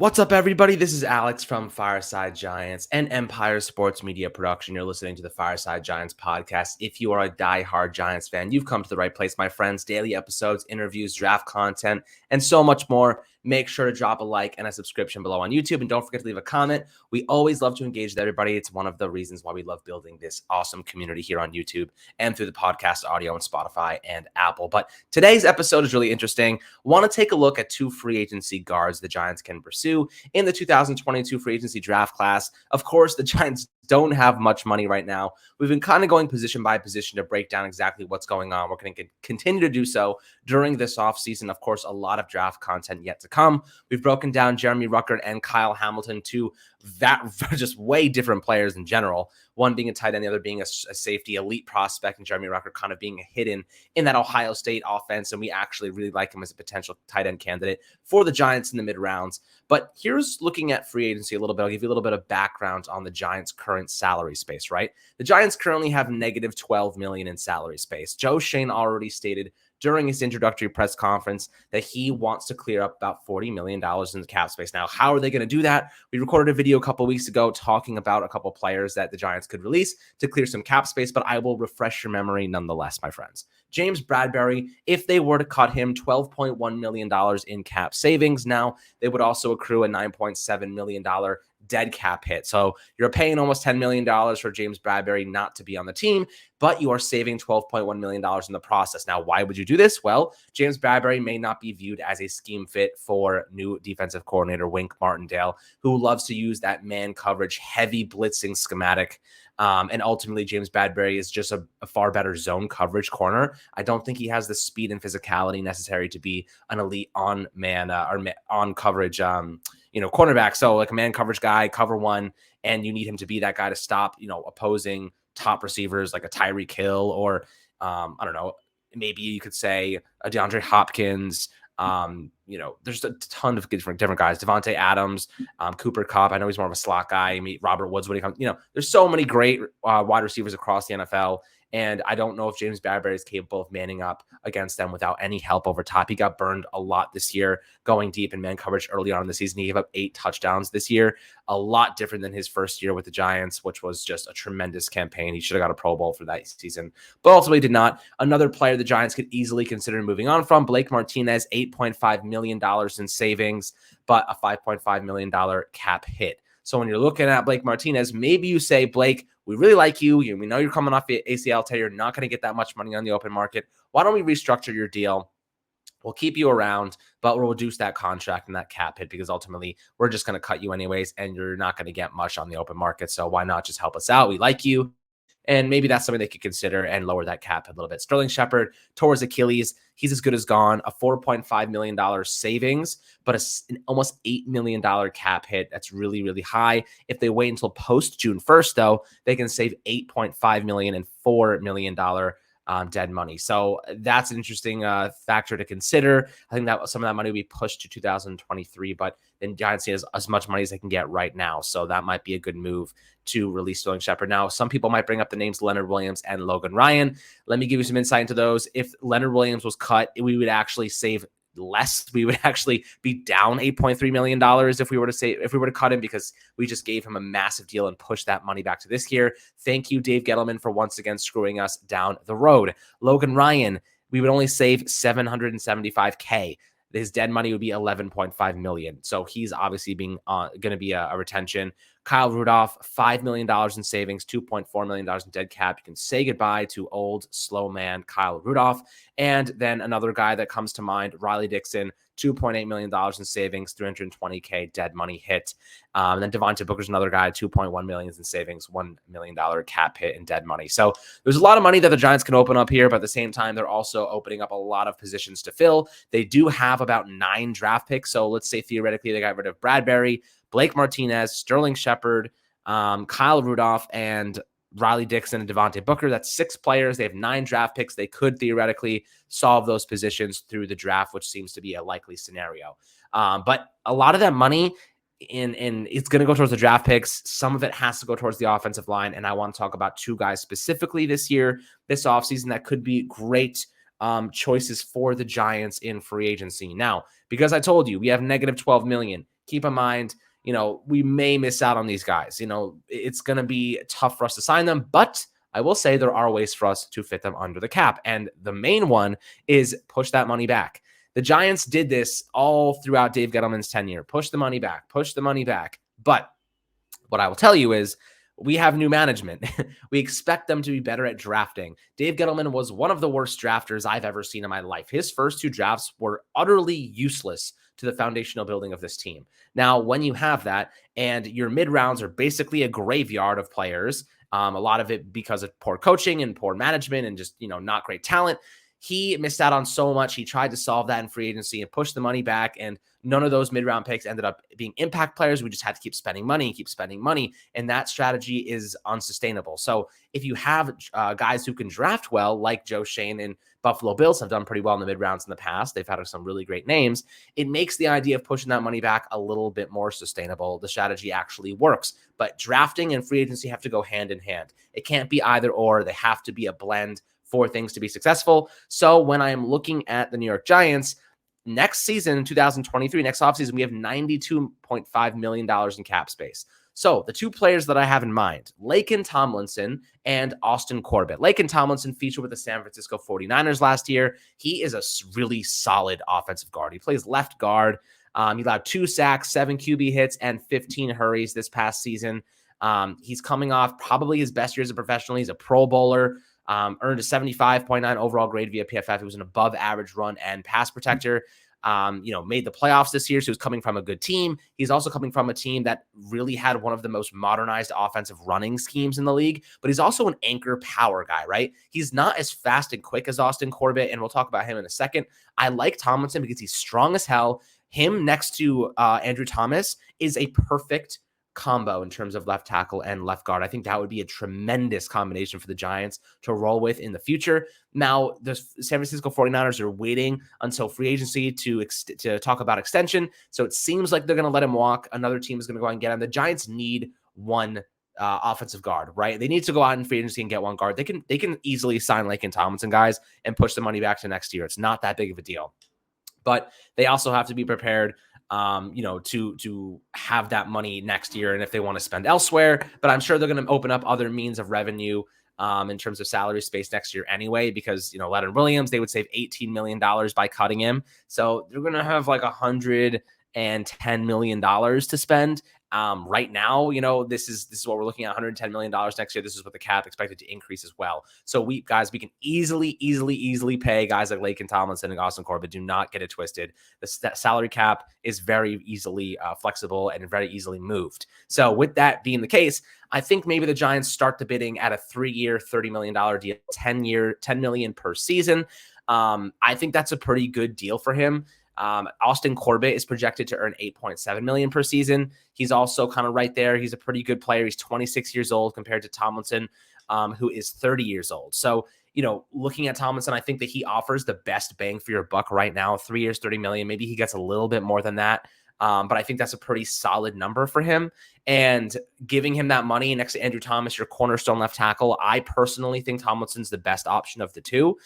What's up, everybody? This is Alex from Fireside Giants and Empire Sports Media Production. You're listening to the Fireside Giants podcast. If you are a diehard Giants fan, you've come to the right place, my friends. Daily episodes, interviews, draft content, and so much more. Make sure to drop a like and a subscription below on YouTube. And don't forget to leave a comment. We always love to engage with everybody. It's one of the reasons why we love building this awesome community here on YouTube and through the podcast audio on Spotify and Apple. But today's episode is really interesting. Want to take a look at two free agency guards the Giants can pursue in the 2022 free agency draft class. Of course, the Giants don't have much money right now. We've been kind of going position by position to break down exactly what's going on. We're going to continue to do so during this offseason. Of course, a lot of draft content yet to come. We've broken down Jeremy Ruckert and Kyle Hamilton, two just way different players in general. One being a tight end, the other being a safety elite prospect, and Jeremy Ruckert kind of being hidden in that Ohio State offense. And we actually really like him as a potential tight end candidate for the Giants in the mid rounds. But here's looking at free agency a little bit. I'll give you a little bit of background on the Giants' current salary space, right? The Giants currently have negative $12 million in salary space. Joe Schoen already stated during his introductory press conference that he wants to clear up about $40 million in the cap space. Now, how are they going to do that? We recorded a video a couple weeks ago talking about a couple players that the Giants could release to clear some cap space, but I will refresh your memory nonetheless, my friends. James Bradberry, if they were to cut him, $12.1 million in cap savings. Now, they would also accrue a $9.7 million dead cap hit. So you're paying almost $10 million for James Bradberry not to be on the team, but you are saving $12.1 million in the process. Now, why would you do this? Well, James Bradberry may not be viewed as a scheme fit for new defensive coordinator Wink Martindale, who loves to use that man coverage, heavy blitzing schematic. And ultimately, James Bradberry is just a far better zone coverage corner. I don't think he has the speed and physicality necessary to be an elite on-man on coverage cornerback. So like a man coverage guy, cover one, and you need him to be that guy to stop, opposing top receivers like a Tyreek Hill or, I don't know, maybe you could say a DeAndre Hopkins. There's a ton of different guys. Devontae Adams, Cooper Kupp. I know he's more of a slot guy. Robert Woods when he comes. There's so many great wide receivers across the NFL. And I don't know if James Bradberry is capable of manning up against them without any help over top. He got burned a lot this year going deep in man coverage early on in the season. He gave up 8 touchdowns this year, a lot different than his first year with the Giants, which was just a tremendous campaign. He should have got a Pro Bowl for that season, but ultimately did not. Another player the Giants could easily consider moving on from, Blake Martinez, $8.5 million in savings, but a $5.5 million cap hit. So when you're looking at Blake Martinez, maybe you say, Blake, we really like you. We know you're coming off the ACL tear. You're not going to get that much money on the open market. Why don't we restructure your deal? We'll keep you around, but we'll reduce that contract and that cap hit because ultimately we're just going to cut you anyways, and you're not going to get much on the open market. So why not just help us out? We like you. And maybe that's something they could consider and lower that cap a little bit. Sterling Shepard tore his Achilles. He's as good as gone. A $4.5 million savings, but an almost $8 million cap hit. That's really, really high. If they wait until post June 1st, though, they can save $8.5 million and $4 million dead money. So that's an interesting factor to consider. I think that some of that money will be pushed to 2023, but then Giants need as much money as they can get right now. So that might be a good move to release Sterling Shepard. Now, some people might bring up the names Leonard Williams and Logan Ryan. Let me give you some insight into those. If Leonard Williams was cut, we would actually save less. We would actually be down $8.3 million if we were to cut him, because we just gave him a massive deal and pushed that money back to this year. Thank you, Dave Gettleman, for once again screwing us down the road. Logan Ryan, we would only save $775K. His dead money would be $11.5 million. So he's obviously going to be a retention. Kyle Rudolph, $5 million in savings, $2.4 million in dead cap. You can say goodbye to old, slow man Kyle Rudolph. And then another guy that comes to mind, Riley Dixon, $2.8 million in savings, $320K dead money hit. And then Devontae Booker's another guy, $2.1 million in savings, $1 million cap hit in dead money. So there's a lot of money that the Giants can open up here, but at the same time, they're also opening up a lot of positions to fill. They do have about 9 draft picks. So let's say theoretically they got rid of Bradberry, Blake Martinez, Sterling Shepard, Kyle Rudolph, and Riley Dixon and Devontae Booker. That's 6 players. They have 9 draft picks. They could theoretically solve those positions through the draft, which seems to be a likely scenario. But a lot of that money it's going to go towards the draft picks. Some of it has to go towards the offensive line. And I want to talk about 2 guys specifically this offseason that could be great choices for the Giants in free agency. Now, because I told you we have negative $12 million, keep in mind, we may miss out on these guys. It's going to be tough for us to sign them, but I will say there are ways for us to fit them under the cap. And the main one is push that money back. The Giants did this all throughout Dave Gettleman's tenure. Push the money back, push the money back. But what I will tell you is we have new management. We expect them to be better at drafting. Dave Gettleman was one of the worst drafters I've ever seen in my life. His first 2 drafts were utterly useless to the foundational building of this team. Now, when you have that and your mid-rounds are basically a graveyard of players, a lot of it because of poor coaching and poor management and just, not great talent, he missed out on so much. He tried to solve that in free agency and push the money back, and none of those mid-round picks ended up being impact players. We just had to keep spending money, and that strategy is unsustainable. So if you have guys who can draft well, like Joe Shane and Buffalo Bills have done pretty well in the mid-rounds in the past, they've had some really great names, it makes the idea of pushing that money back a little bit more sustainable. The strategy actually works, but drafting and free agency have to go hand in hand. It can't be either or. They have to be a blend for things to be successful. So when I am looking at the New York Giants, next season, 2023, next offseason, we have $92.5 million in cap space. So the 2 players that I have in mind, Laken Tomlinson and Austin Corbett. Laken Tomlinson featured with the San Francisco 49ers last year. He is a really solid offensive guard. He plays left guard. He allowed 2 sacks, 7 QB hits, and 15 hurries this past season. He's coming off probably his best years as a professional. He's a Pro Bowler. Earned a 75.9 overall grade via PFF. He was an above average run and pass protector. Made the playoffs this year. So he was coming from a good team. He's also coming from a team that really had one of the most modernized offensive running schemes in the league, but he's also an anchor power guy, right? He's not as fast and quick as Austin Corbett, and we'll talk about him in a second. I like Tomlinson because he's strong as hell. Him next to Andrew Thomas is a perfect combo in terms of left tackle and left guard. I think that would be a tremendous combination for the Giants to roll with in the future. Now, the San Francisco 49ers are waiting until free agency to talk about extension. So it seems like they're going to let him walk. Another team is going to go out and get him. The Giants need one offensive guard, right? They need to go out in free agency and get one guard. They can easily sign Laken Tomlinson guys and push the money back to next year. It's not that big of a deal. But they also have to be prepared to have that money next year. And if they want to spend elsewhere, but I'm sure they're going to open up other means of revenue in terms of salary space next year anyway, because, Leonard Williams, they would save $18 million by cutting him. So they're going to have like $110 million to spend. Right now, this is what we're looking at, $110 million next year. This is what the cap expected to increase as well. So we can easily pay guys like Laken Tomlinson and Austin Corbett. Do not get it twisted. The salary cap is very easily flexible and very easily moved. So with that being the case, I think maybe the Giants start the bidding at a 3-year, $30 million deal, 10 million per season. I think that's a pretty good deal for him. Austin Corbett is projected to earn $8.7 million per season. He's also kind of right there. He's a pretty good player. He's 26 years old compared to Tomlinson, who is 30 years old. So, looking at Tomlinson, I think that he offers the best bang for your buck right now. 3 years, $30 million. Maybe he gets a little bit more than that. But I think that's a pretty solid number for him. And giving him that money next to Andrew Thomas, your cornerstone left tackle, I personally think Tomlinson's the best option of the two,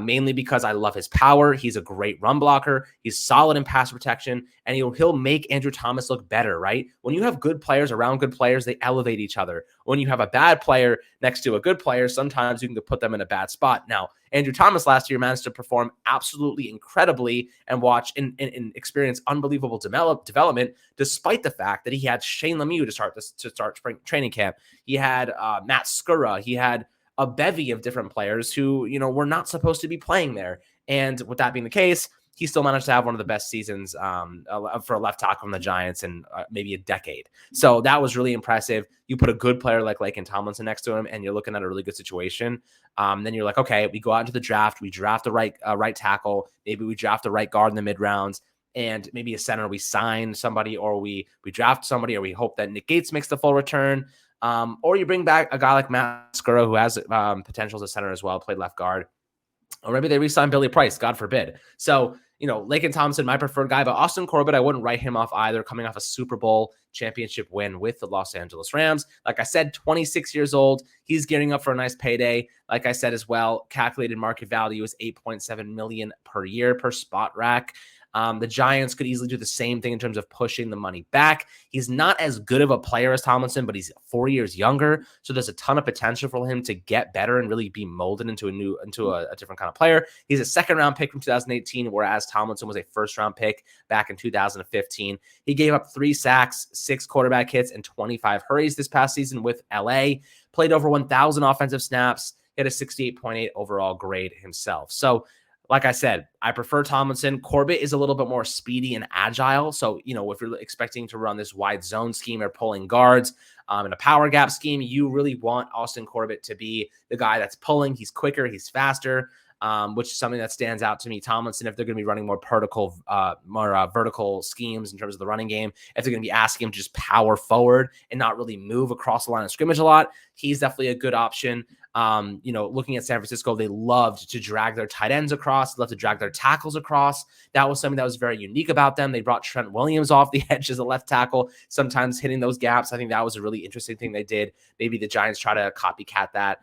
mainly because I love his power. He's a great run blocker. He's solid in pass protection, and he'll make Andrew Thomas look better, right? When you have good players around good players, they elevate each other. When you have a bad player next to a good player, sometimes you can put them in a bad spot. Now, Andrew Thomas last year managed to perform absolutely incredibly and watch and experience unbelievable development, despite the fact that he had Shane Lemieux to start spring training camp. He had Matt Skura. He had a bevy of different players who, were not supposed to be playing there. And with that being the case, he still managed to have one of the best seasons for a left tackle from the Giants in maybe a decade. So that was really impressive. You put a good player like Laken Tomlinson next to him, and you're looking at a really good situation. Then you're like, okay, we go out into the draft. We draft the right tackle. Maybe we draft the right guard in the mid rounds, and maybe a center. We sign somebody, or we draft somebody, or we hope that Nick Gates makes the full return. Or you bring back a guy like Matt Skura, who has potential as a center as well, played left guard. Or maybe they re-sign Billy Price, God forbid. So, Laken Tomlinson, my preferred guy, but Austin Corbett, I wouldn't write him off either, coming off a Super Bowl championship win with the Los Angeles Rams. Like I said, 26 years old. he's gearing up for a nice payday. Like I said as well, calculated market value is $8.7 million per year per spot rack. The Giants could easily do the same thing in terms of pushing the money back. He's not as good of a player as Tomlinson, but he's 4 years younger, so there's a ton of potential for him to get better and really be molded into a different kind of player. He's a second-round pick from 2018, whereas Tomlinson was a first-round pick back in 2015. He gave up 3 sacks, 6 quarterback hits, and 25 hurries this past season with LA. Played over 1,000 offensive snaps. He had a 68.8 overall grade himself. So, like I said, I prefer Tomlinson. Corbett is a little bit more speedy and agile. So, if you're expecting to run this wide zone scheme or pulling guards in a power gap scheme, you really want Austin Corbett to be the guy that's pulling. He's quicker, he's faster, which is something that stands out to me. Tomlinson, if they're going to be running more vertical schemes in terms of the running game, if they're going to be asking him to just power forward and not really move across the line of scrimmage a lot, he's definitely a good option. Looking at San Francisco, they loved to drag their tight ends across, loved to drag their tackles across. That was something that was very unique about them. They brought Trent Williams off the edge as a left tackle, sometimes hitting those gaps. I think that was a really interesting thing they did. Maybe the Giants try to copycat that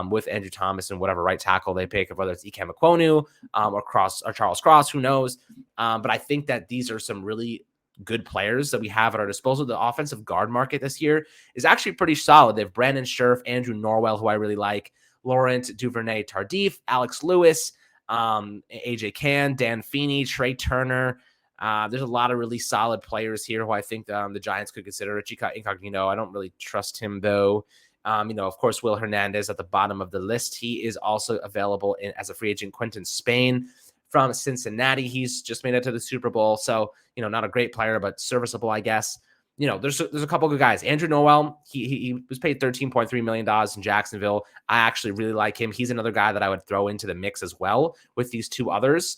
with Andrew Thomas and whatever right tackle they pick, whether it's Ikem Ekwonu or Charles Cross, who knows. But I think that these are some really good players that we have at our disposal. The offensive guard market this year is actually pretty solid. They have Brandon Scherf, Andrew Norwell, who I really like, Laurent Duvernay-Tardif, Alex Lewis, AJ Cann, Dan Feeney, Trey Turner. There's a lot of really solid players here who I think the Giants could consider. Richie Incognito, I don't really trust him though. Of course, Will Hernandez at the bottom of the list. He is also available as a free agent. Quentin Spain from Cincinnati. He's just made it to the Super Bowl. So, not a great player, but serviceable, I guess. There's a couple good guys. Andrew Norwell, he was paid $13.3 million in Jacksonville. I actually really like him. He's another guy that I would throw into the mix as well with these two others.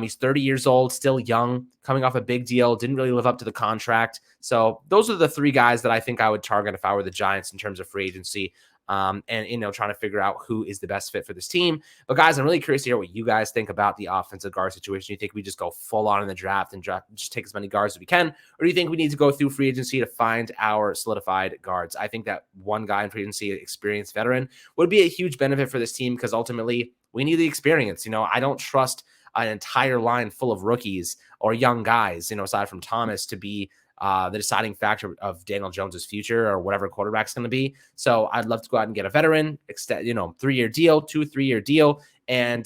He's 30 years old, still young, coming off a big deal, didn't really live up to the contract. So those are the 3 guys that I think I would target if I were the Giants in terms of free agency. Trying to figure out who is the best fit for this team. But guys, I'm really curious to hear what you guys think about the offensive guard situation. Do you think we just go full on in the draft and just take as many guards as we can? Or do you think we need to go through free agency to find our solidified guards? I think that one guy in free agency, experienced veteran, would be a huge benefit for this team because ultimately we need the experience. I don't trust an entire line full of rookies or young guys, aside from Thomas, to be the deciding factor of Daniel Jones's future or whatever quarterback's going to be. So I'd love to go out and get a veteran, extend, 3-year deal, 3-year deal, and,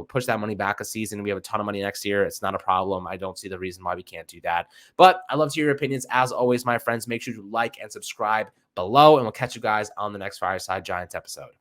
push that money back a season. We have a ton of money next year. It's not a problem. I don't see the reason why we can't do that. But I'd love to hear your opinions. As always, my friends, make sure to like and subscribe below, and we'll catch you guys on the next Fireside Giants episode.